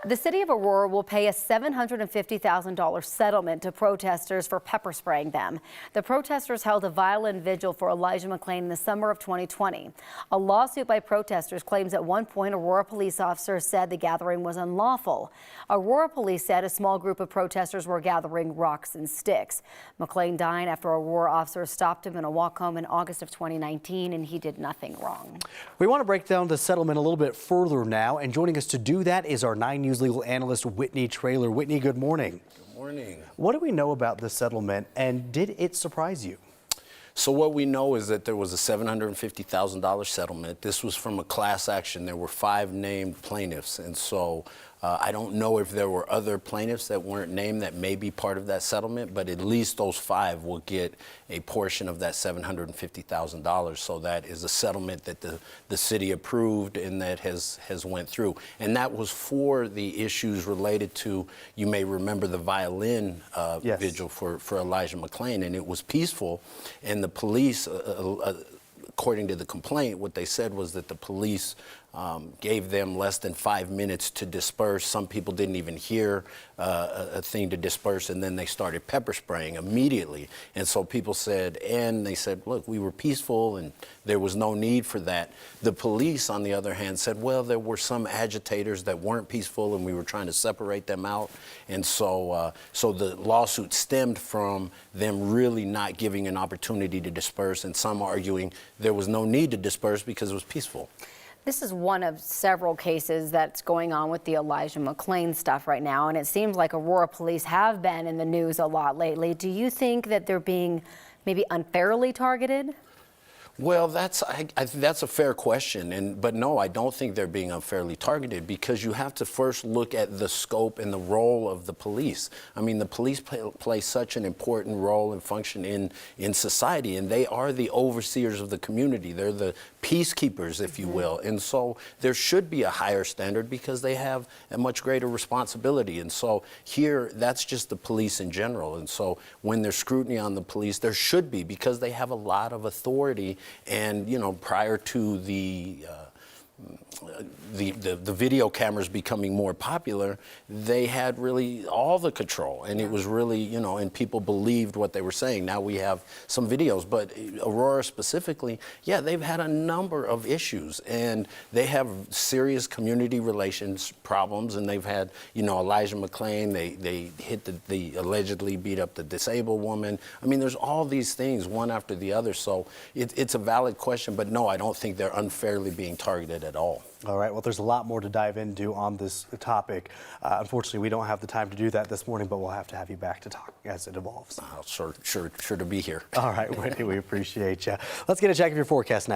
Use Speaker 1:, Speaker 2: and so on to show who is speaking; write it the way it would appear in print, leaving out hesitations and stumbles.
Speaker 1: The city of Aurora will pay a $750,000 settlement to protesters for pepper spraying them. The protesters held a violin vigil for Elijah McClain in the summer of 2020. A lawsuit by protesters claims at one point Aurora police officers said the gathering was unlawful. Aurora police said a small group of protesters were gathering rocks and sticks. McClain died after Aurora officers stopped him in a walk home in August of 2019, and he did nothing wrong.
Speaker 2: We want to break down the settlement a little bit further now, and joining us to do that is our 9 News legal analyst Whitney Traylor. Whitney, good morning.
Speaker 3: Good morning.
Speaker 2: What do we know about this settlement, and did it surprise you?
Speaker 3: So what we know is that there was a $750,000 settlement. This was from a class action. There were 5 named plaintiffs, and so I don't know if there were other plaintiffs that weren't named that may be part of that settlement, but at least those 5 will get a portion of that $750,000. So that is a settlement that the city approved and that has went through. And that was for the issues related to, you may remember, the violin
Speaker 2: Yes.
Speaker 3: vigil for Elijah McClain, and it was peaceful. And the police, according to the complaint, what they said was that the police gave them less than 5 minutes to disperse. Some people didn't even hear a thing to disperse, and then they started pepper spraying immediately. And so people said, they said, look, we were peaceful and there was no need for that. The police, on the other hand, said, well, there were some agitators that weren't peaceful and we were trying to separate them out. And so, so the lawsuit stemmed from them really not giving an opportunity to disperse, and some arguing there was no need to disperse because it was peaceful.
Speaker 1: This is one of several cases that's going on with the Elijah McClain stuff right now, and it seems like Aurora police have been in the news a lot lately. Do you think that they're being maybe unfairly targeted?
Speaker 3: Well, that's a fair question, but no, I don't think they're being unfairly targeted, because you have to first look at the scope and the role of the police. I mean, the police play such an important role and function in society, and they are the overseers of the community. They're the peacekeepers, if you will, and so there should be a higher standard because they have a much greater responsibility. And so here, that's just the police in general. And so when there's scrutiny on the police, there should be, because they have a lot of authority. And, you know, prior to the video cameras becoming more popular, they had really all the control, and it was really, you know, and people believed what they were saying. Now we have some videos, but Aurora specifically, yeah, they've had a number of issues, and they have serious community relations problems, and they've had, you know, Elijah McClain, they hit the allegedly beat up the disabled woman. I mean, there's all these things one after the other, so it's a valid question, but no, I don't think they're unfairly being targeted at all.
Speaker 2: All right, well, there's a lot more to dive into on this topic. Unfortunately, we don't have the time to do that this morning, but we'll have to have you back to talk as it evolves.
Speaker 3: Sure to be here.
Speaker 2: All right, Whitney, we appreciate you. Let's get a check of your forecast now.